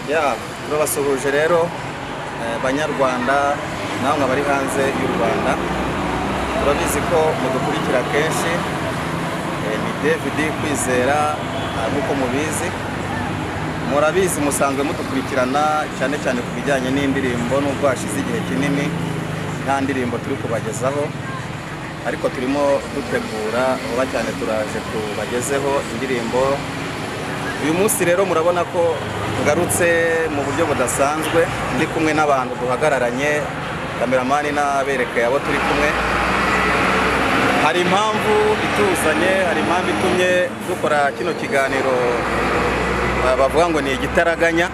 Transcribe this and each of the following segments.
Ya turabasuhuje rero banyarwanda namwe bari hanze y'u Rwanda. Turabizi ko mudukurikira kenshi. Ni David Kwizera nk'uko mubizi. Murabizi musanzwe mudukurikirana cyane cyane ku bijyanye n'indirimbo n'ubwo hashize igihe kinini nta ndirimbo turi kubagezaho, ariko turimo dutegura vuba cyane turaje kubagezeho indirimbo. Uyu munsi rero murabona ko ngarutse mu buryo budasanzwe, ndi kumwe n'abantu duhagararanye, kameramani n'aberekeye abo turi kumwe. Hari impamvu ituzanye, hari impamvu itumye dukora kino kiganiro bavuga ngo ni igitaraganya.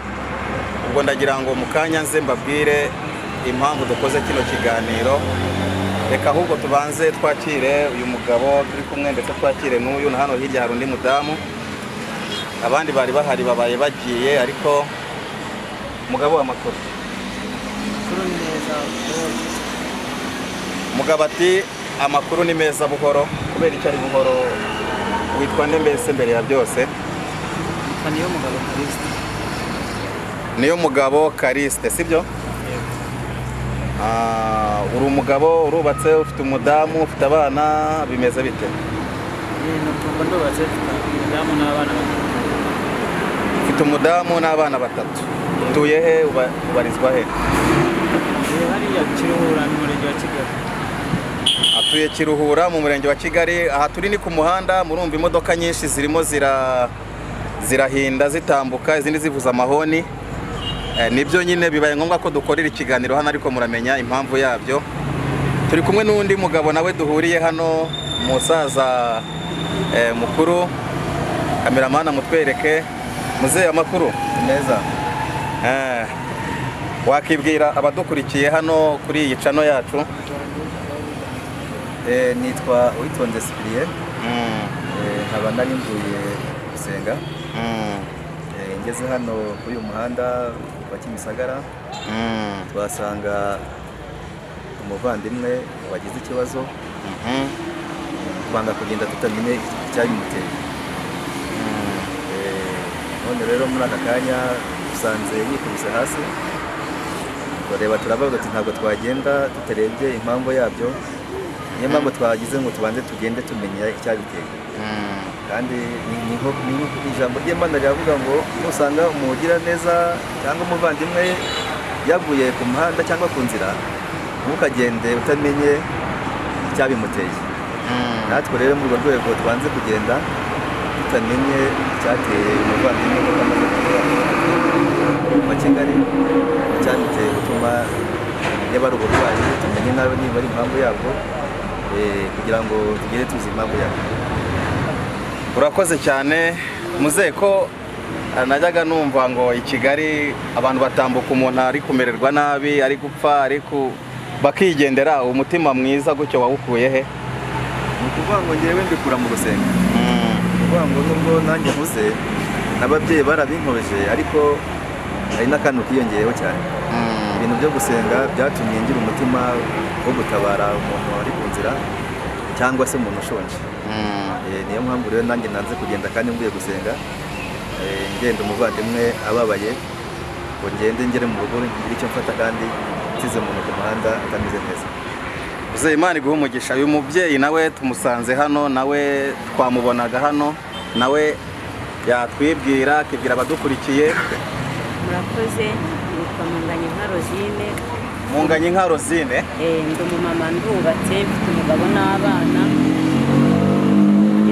Ubwo ndagira ngo mu kanya nze mbabwire impamvu dukoze kino kiganiro. Reka ahubwo tubanze twakire uyu mugabo turi kumwe, ndetse twakire n'uyu, na hano hirya hari undi mudamu. Abandi bari bahari babaye bagiye, ariko mugabo w'amakuru. Mugabo ati amakuru ni meza buhoro. Kubera icyo ari buhoro? Witwa nde mbese mbere ya byose? Niyo mugabo Kariste, sibyo? Uri umugabo, urubatse, ufite umudamu, ufite abana, bimeze bite? Ufite umudamu n'abana batatu. Utuye he? Ubarizwa he? Atuye Kiruhura mu murenge wa Kigali. Aha turi ni ku muhanda, murumva imodoka nyinshi zirimo zirahinda zitambuka, izindi zivuza amahoni. Nibyo nyine bibaye ngombwa ko dukorera ikiganiro hano, ariko muramenya impamvu yabyo. Turi kumwe n'undi mugabo nawe duhuriye hano, umusaza mukuru. Kameramana mutwereke. Muzehe amakuru meza. Wakibwira abadukurikiye hano kuri iyi channel yacu? Nitwa Uwitonze Cyprien. Nkaba nari mvuye gusenga. Ngeze hano kuri uyu muhanda wa Kimisagara. Twasanga umuvandimwe wagize ikibazo. Twanga kugenda tutamenye icyabimuteye. None rero muri aka kanya dusanze yikubise hasi. Tureba turavuga ati ntabwo twagenda tutarebye impamvu yabyo. Niyo mpamvu twagize ngo tubanze tugende tumenya icyabiteye. Kandi ni ijambo ry'Imana riravuga ngo nusanga umugira neza cyangwa umuvandimwe yaguye ku muhanda cyangwa ku nzira, ntukagende utamenye icyabimuteye. Natwe rero muri urwo rwego tubanze kugenda tutamenye icyateye umuvandimwe wa Kigali, icyamuteye gutuma niba ari uburwayi tumenye nawe niba ari impamvu yabwo, kugira ngo tugere tuzi impamvu yabwo. Urakoze cyane muzehe. Ko najyaga numva ngo i Kigali abantu batambuka umuntu ari kumererwa nabi, ari gupfa, ariko bakigendera. Umutima mwiza gutyo wawukuye he? Ni ukuvuga ngo ngewe mbikura mu gusenga. Kuvuga ngo nubwo nanjye mvuze n'ababyeyi barabinkobeje, ariko hari n'akantu kiyongeyeho cyane. Ibintu byo gusenga byatumye ngira umutima wo gutabara umuntu wari ku nzira cyangwa se umuntu ushonje. Niyo mpamvu rero nanjye nanze kugenda kandi mvuye gusenga, ngenda umuvandimwe ababaye, ngo ngere mu rugo ngire icyo mfata kandi nsize umuntu ku muhanda atameze neza. Uze Imana iguhe umugisha. Uyu mubyeyi nawe tumusanze hano, nawe twamubonaga hano, nawe yatwibwira akibwira abadukurikiye. Murakoze. Nitwa Munganyinka Rosine. Munganyinka Rosine? Ndi umumama ndubatse, mfite umugabo n'abana.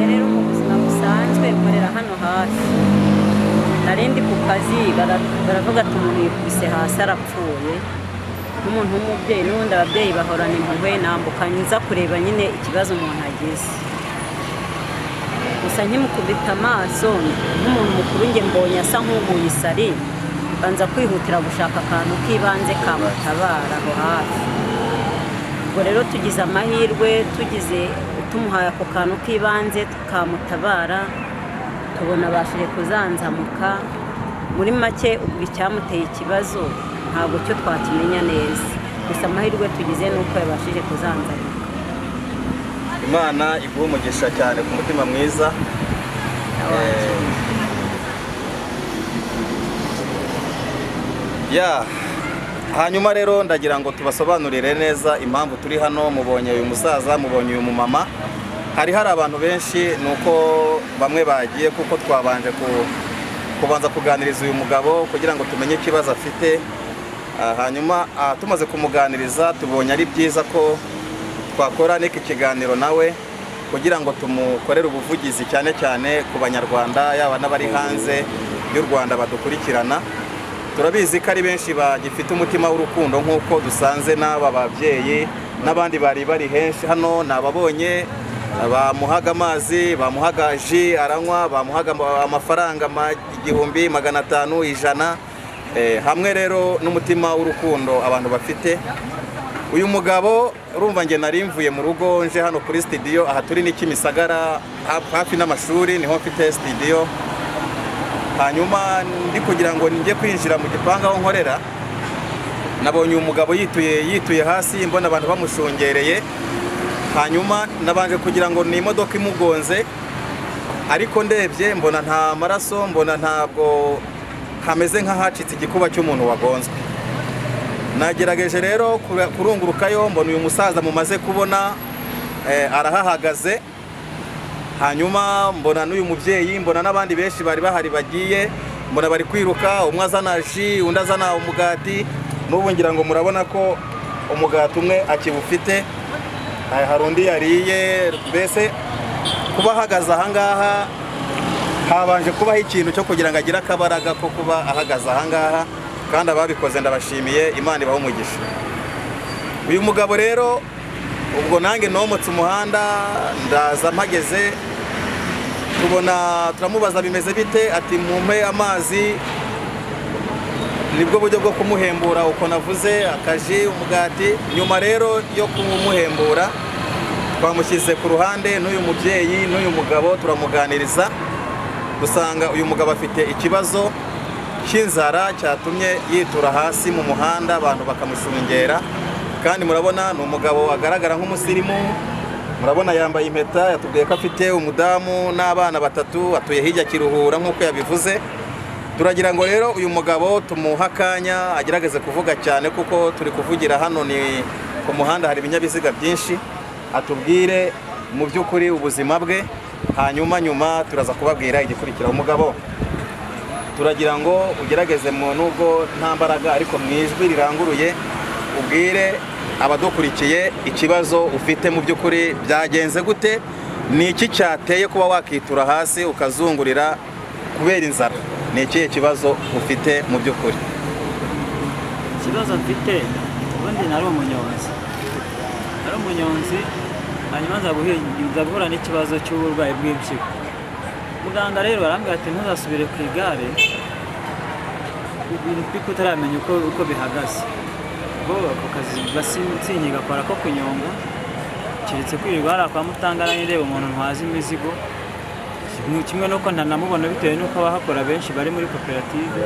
Rero mu buzima busanzwe nkorera hano hafi. Narindi ku kazi baravuga ati umuntu yikubise hasi arapfuye. N'umuntu w'umubyeyi n'ubundi ababyeyi bahorana impuhwe, nambuka nza kureba nyine ikibazo umuntu agize. Gusa nkimukubita amaso nk'umuntu mukuru njye mbonye asa nk'uguye isari, banza kwihutira gushaka akantu k'ibanze kamutabara aho hafi. Ubwo rero tugize amahirwe, tumuhaye ako kantu k'ibanze kamutabara, tubona bashije kuzanzamuka. Muri make ubwo icyamuteye ikibazo ntabwo cyo twakimenya neza, gusa amahirwe tugize nuko yabashije kuzanzamuka. Imana iguhe umugisha cyane ku mutima mwiza. ya hanyuma rero ndagira ngo tubasobanurire neza impamvu turi hano. Mubonye uyu musaza, mubonye uyu mumama, hari abantu benshi nuko bamwe bagiye kuko twabanje kubanza kuganiriza uyu mugabo kugira ngo tumenye ikibazo afite. Hanyuma tumaze kumuganiriza tubonye ari byiza ko twakora n'iki kiganiro nawe kugira ngo tumukorere ubuvugizi cyane cyane ku banyarwanda yaba n'abari hanze y'u Rwanda badukurikirana. Turabizi ko ari benshi bagifite umutima w'urukundo nk'uko dusanze n'aba babyeyi n'abandi bari henshi hano. Nababonye bamuhaga amazi, bamuhaga ji aranywa, bamuhaga amafaranga 100, 500, 100, hamwe rero n'umutima w'urukundo abantu bafite. Uyu mugabo urumva nge nari mvuye mu rugo nje hano kuri studio. Aha turi ni Kimisagara hafi n'amashuri niho mfite studio. Hanyuma ndi kugira ngo njye kwinjira mu gipanga aho nkorera, nabonye umugabo yituye hasi, mbona abantu bamushungereye. Hanyuma nabanje kugira ngo ni imodoka imugonze, ariko ndebye mbona nta maraso, mbona ntabwo hameze nk'ahacitse igikuba cy'umuntu wagonzwe. Nagerageje rero kurungurukayo, mbona uyu musaza mumaze kubona arahahagaze. Hanyuma mbona n'uyu mubyeyi, mbona n'abandi benshi bari bahari bagiye, mbona bari kwiruka, umwe azana ji, undi azana umugati. N'ubu ngira ngo murabona ko umugati umwe akibufite, hari undi yariye. Mbese kuba ahagaze ahangaha habanje kubaho ikintu cyo kugira ngo agire akabaraga ko kuba ahagaze ahangaha, kandi ababikoze ndabashimiye, Imana ibahe umugisha. Uyu mugabo rero ubwo nange nomotse umuhanda ndaza mpageze, turamubaza bimeze bite, ati mumpe amazi. Nibwo buryo bwo kumuhembura uko navuze, akaji, umugati. Nyuma rero yo kumuhembura twamushyize ku ruhande n'uyu mubyeyi n'uyu mugabo turamuganiriza, dusanga uyu mugabo afite ikibazo cy'inzara cyatumye yitura hasi mu muhanda, abantu bakamushungera. Kandi murabona ni umugabo agaragara nk'umusirimu, murabona yambaye impeta, yatubwiye ko afite umudamu n'abana 3, atuye hirya Kiruhura nk'uko yabivuze. Turagira ngo rero uyu mugabo tumuha akanya agerageze kuvuga cyane, kuko turi kuvugira hano ni ku muhanda, hari ibinyabiziga byinshi. Atubwire mu by'ukuri ubuzima bwe, hanyuma nyuma turaza kubabwira igikurikira. Umugabo turagira ngo ugerageze nubwo nta mbaraga ariko mu ijwi riranguruye ubwire abadukurikiye ikibazo ufite mu by'ukuri byagenze gute, ni iki cyateye kuba wakitura hasi ukazungurira kubera inzara, ni ikihe kibazo ufite mu by'ukuri? Ikibazo mfite ubundi nari umunyonzi, hanyuma nza guhura n'ikibazo cy'uburwayi bw'impyiko. Muganga rero arambwira ati ntuzasubire ku igare kuko utaramenya uko bihagaze. Ako kazi basinyi gakora ko kunyonga, keretse kwirirwa hariya kwa Mutangana ndeba umuntu ntwaza imizigo. Kimwe nuko ntanamubona bitewe nuko abahakora benshi bari muri koperative.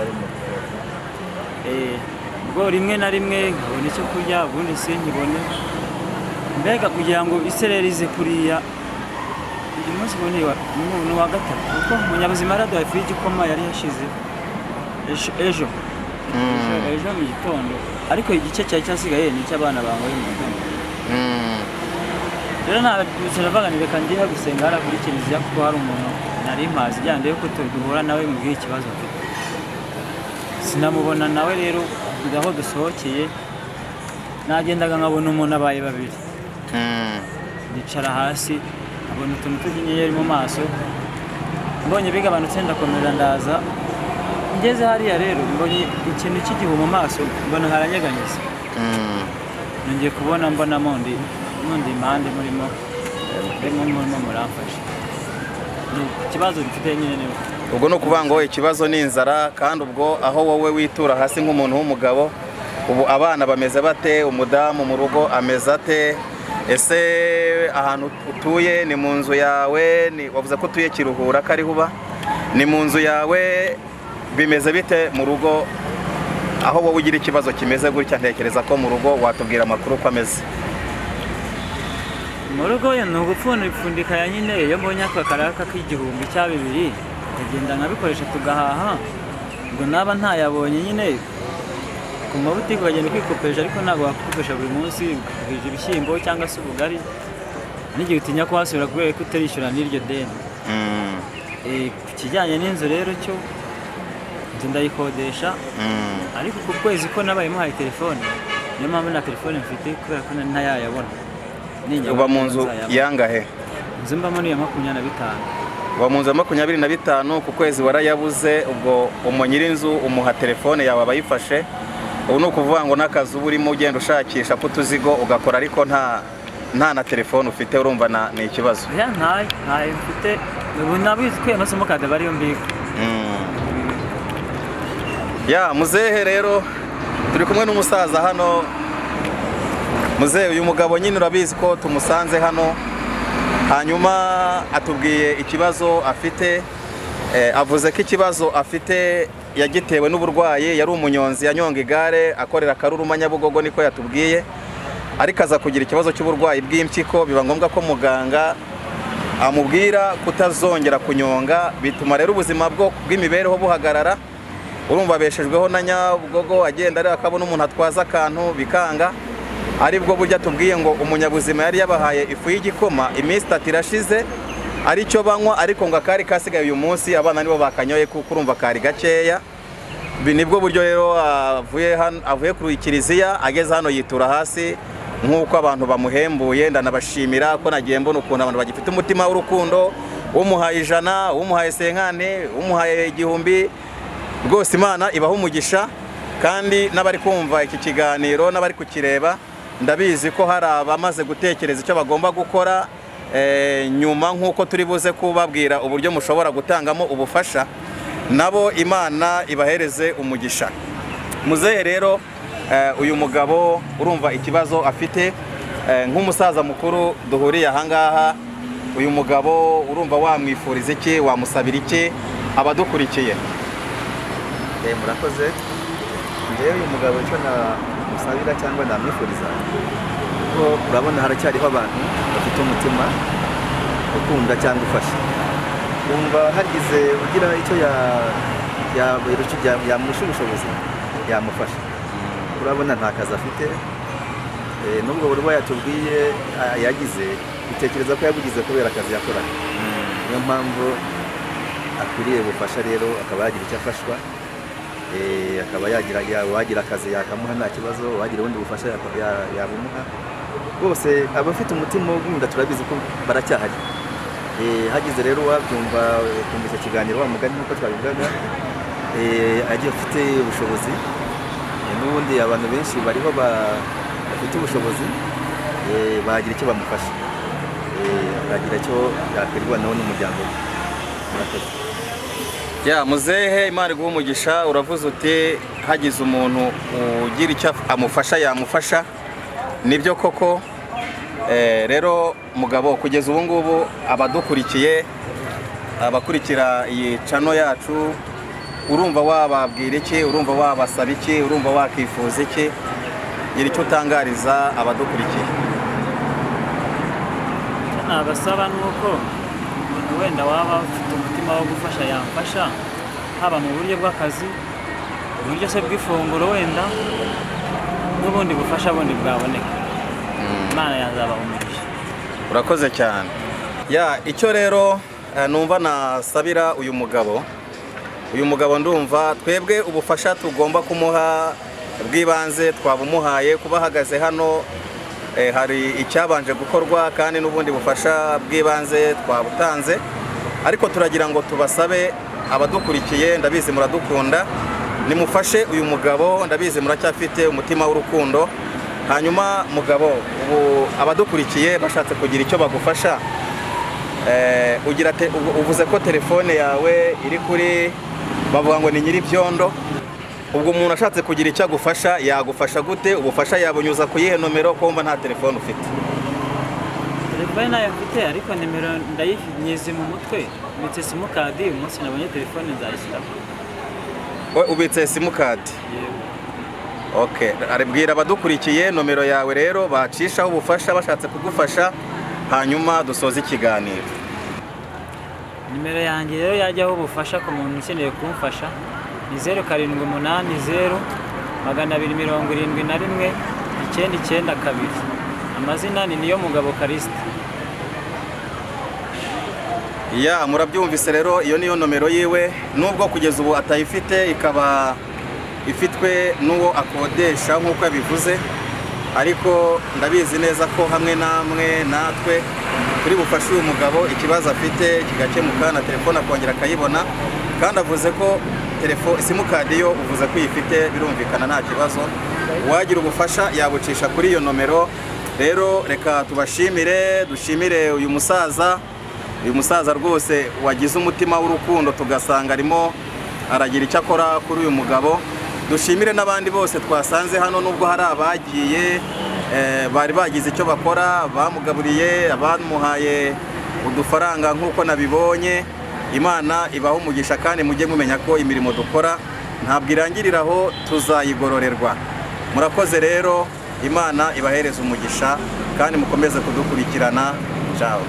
Ubwo rimwe na rimwe nkabona icyo kurya, ubundi sinkibone. Mbega kugira ngo isereri ize kuriya uyu munsi ni wa gatatu, kuko umunyabuzima araduha ifu y'igikoma yari yashize ejo mu gitondo, ariko igice cyari cyasigaye ni icy'abana bangoye mu gitondo. Rero naravuga nti reka ngiye gusenga hariya kuri Kiliziya, kuko hari umuntu nari mpazi ijyanye yuko duhura nawe mubwiye ikibazo mfite. Sinamubona nawe rero aho dusohokeye, nagendaga nkabona umuntu abaye babiri. Nicara hasi abona utuntu tw'inyenyeri mu maso, mbonye bigabanutse ndakomeza ndaza. Ngeze hariya rero mbonye ikintu cy'igihu mu maso, mbona haranyeganyeze. Nongeye kubona mbona mundi impande murimo muramfasha. Ikibazo dufite nyine ni ubwo no kuvuga ngo ikibazo ni inzara, kandi ubwo aho wowe witura hasi nk'umuntu w'umugabo, ubu abana bameze bate, umudamu mu rugo ameze ate? Ese ahantu utuye ni mu nzu yawe? Wavuze ko utuye Kiruhura ko ariho uba, ni mu nzu yawe? Bimeze bite mu rugo aho wowe ugira ikibazo kimeze gutya? Ntekereza ko mu rugo watubwira amakuru uko ameze. Mu rugo ni ugupfundika nyine, iyo mbonye aka karaka k'igihumbi cya 2 ndagenda nkabikoresha tugahaha. Ubwo naba ntayabonye nyine ku mabutike ukagenda ukikopesha ariko ntabwo wakikopesha buri munsi ukagurira ibishyimbo cyangwa se ubugari n'igihe utinya kuhasubira kubera ko utarishyura n'iryo deni. Ku kijyanye n'inzu rero cyo inzu ndayikodesha ariko ku kwezi ko nabaye muhaye telefone niyo mpamvu na telefone mfite kubera ko ntayayabona. Uba mu nzu yangahe? Inzu mbamo ni iya 25. Uba mu nzu ya 25 ku kwezi warayabuze, ubwo nyir'inzu umuha telefone yawe abayifashe. Ubu ni ukuvuga ngo n'akazi uba urimo ugenda ushakisha ko utuzigo ugakora ariko nta na telefone ufite, urumva ni ikibazo. Ntayo mfite, ubu nabizi ko amasomo kade bariyo mbika. Ya muzehe rero turi kumwe n'umusaza hano. Muzehe uyu mugabo nyine urabizi ko tumusanze hano, hanyuma atubwiye ikibazo afite. Avuze ko ikibazo afite yagitewe n'uburwayi, yari umunyonzi yanyonga igare akorera Karuruma Nyabugogo niko yatubwiye, ariko aza kugira ikibazo cy'uburwayi bw'impyiko, biba ngombwa ko muganga amubwira kutazongera kunyonga, bituma rero ubuzima bw'imibereho buhagarara. Urumva abeshejweho na Nyabugogo, agenda ari akabona umuntu atwaza akantu bikanga, aribwo burya tubwiye ngo umunyabuzima yari yabahaye ifu y'igikoma iminsi 3 irashize ari cyo banywa, ariko ngo akari kasigaye uyu munsi abana nibo bakanyoye kuko urumva kari gakeya. Nibwo buryo rero avuye ku kiliziya ageze hano yitura hasi nk'uko abantu bamuhembuye. Ndanabashimira ko nagiye mbona ukuntu abantu bagifite umutima w'urukundo, umuhaye 100, umuhaye 50, umuhaye 1000. Rwose Imana ibaho umugisha, kandi n'abari kumva iki kiganiro n'abari kukireba ndabizi ko hari abamaze gutekereza icyo bagomba gukora nyuma, nk'uko turi buze kubabwira uburyo mushobora gutangamo ubufasha, nabo Imana ibahereze umugisha. Muzehe rero uyu mugabo urumva ikibazo afite, nk'umusaza mukuru duhuriye ahangaha, uyu mugabo urumva wamwifuriza iki, wamusabira iki abadukurikiye? Murakoze. Njyewe uyu mugabo icyo namusabira cyangwa namwifuriza ko urabona haracyariho abantu bafite umutima ukunda cyangwa ufasha. Wumva hagize ugira icyo yamusha ubushobozi yamufasha. Urabona nta kazi afite, nubwo burwayi yatubwiye yagize, bitekereza ko yabugize kubera akazi yakoraga. Niyo mpamvu akwiriye gufasha rero, akaba yagira icyo afashwa, akaba wagira akazi yakamuha nta kibazo, wagira ubundi bufasha yabumuha. Bose abafite umutima w'ugunda turabizi ko baracyahari. Hagize rero wabyumva kumva icyo kiganiro wa mugani nk'uko twabivugaga, agiye afite ubushobozi, n'ubundi abantu benshi bariho bafite ubushobozi, bagira icyo bamufasha, akagira icyo yakwirwanaho n'umuryango we. Murakoze. Ya muzehe Imana iguha umugisha. Uravuze uti hagize umuntu ugira icyo amufasha yamufasha. Nibyo koko. Rero mugabo kugeza ubu ngubu abadukurikiye, abakurikira iyi channel yacu, urumva wababwira iki, urumva wabasaba iki, urumva wakifuza iki, gira icyo utangariza abadukurikiye? Nabasaba nuko wenda waba ufite umutima wo gufasha yamfasha, haba mu buryo bw'akazi, uburyo se bw'ifunguro, wenda n'ubundi bufasha bundi bwaboneka. Imana yazaba umugisha. Urakoze cyane. Ya icyo rero numva nasabira uyu mugabo ndumva twebwe ubufasha tugomba kumuha bw'ibanze twabumuhaye. Kuba ahagaze hano hari icyabanje gukorwa, kandi n'ubundi bufasha bw'ibanze twabutanze, ariko turagira ngo tubasabe abadukurikiye, ndabizi muradukunda, nimufashe uyu mugabo, ndabizi muracyafite umutima w'urukundo. Hanyuma mugabo, ubu abadukurikiye bashatse kugira icyo bagufasha, uvuze ko telefone yawe iri kuri, bavuga ngo ni Nyiribyondo. Ubwo umuntu ashatse kugira icyo agufasha yagufasha gute? Ubufasha yabunyuza ku yihe nomero ko wumva nta telefone ufite? Telefone nayo mfite, ariko nimero ndayinyize mu mutwe, mbitse simukadi, umunsi nabonye telefone nzayishyiraho. Ubitse simukadi? Okay, aribwira abadukurikiye nomero yawe rero bacishaho ubufasha bashatse kugufasha, hanyuma dusoza ikiganiro. Nimero yanjye rero yajyaho ubufasha ku muntu ukeneye kumfasha ni 0780 271 992. Amazina ni Niyomugabo Callixte. Ya murabyumvise rero, iyo niyo nomero yiwe, nubwo kugeza ubu atayifite, ikaba ifitwe n'uwo akodesha nk'uko yabivuze, ariko ndabizi neza ko hamwe namwe natwe turi bufashe uyu mugabo ikibazo afite kigakemuka, na telefone akongera akayibona, kandi avuze ko simukadi yo uvuze ko uyifite, birumvikana nta kibazo. Uwagira ubufasha yabucisha kuri iyo nomero. Rero reka tubashimire, dushimire uyu musaza rwose wagize umutima w'urukundo, tugasanga arimo aragira icyo akora kuri uyu mugabo. Dushimire n'abandi bose twasanze hano, nubwo hari abagiye bari bagize icyo bakora, bamugaburiye, abamuhaye udufaranga nk'uko nabibonye. Imana ibaha umugisha, kandi mujye mumenya ko imirimo dukora ntabwo irangirira aho, tuzayigororerwa. Murakoze rero, Imana ibahereze umugisha, kandi mukomeze kudukurikirana. Ciao.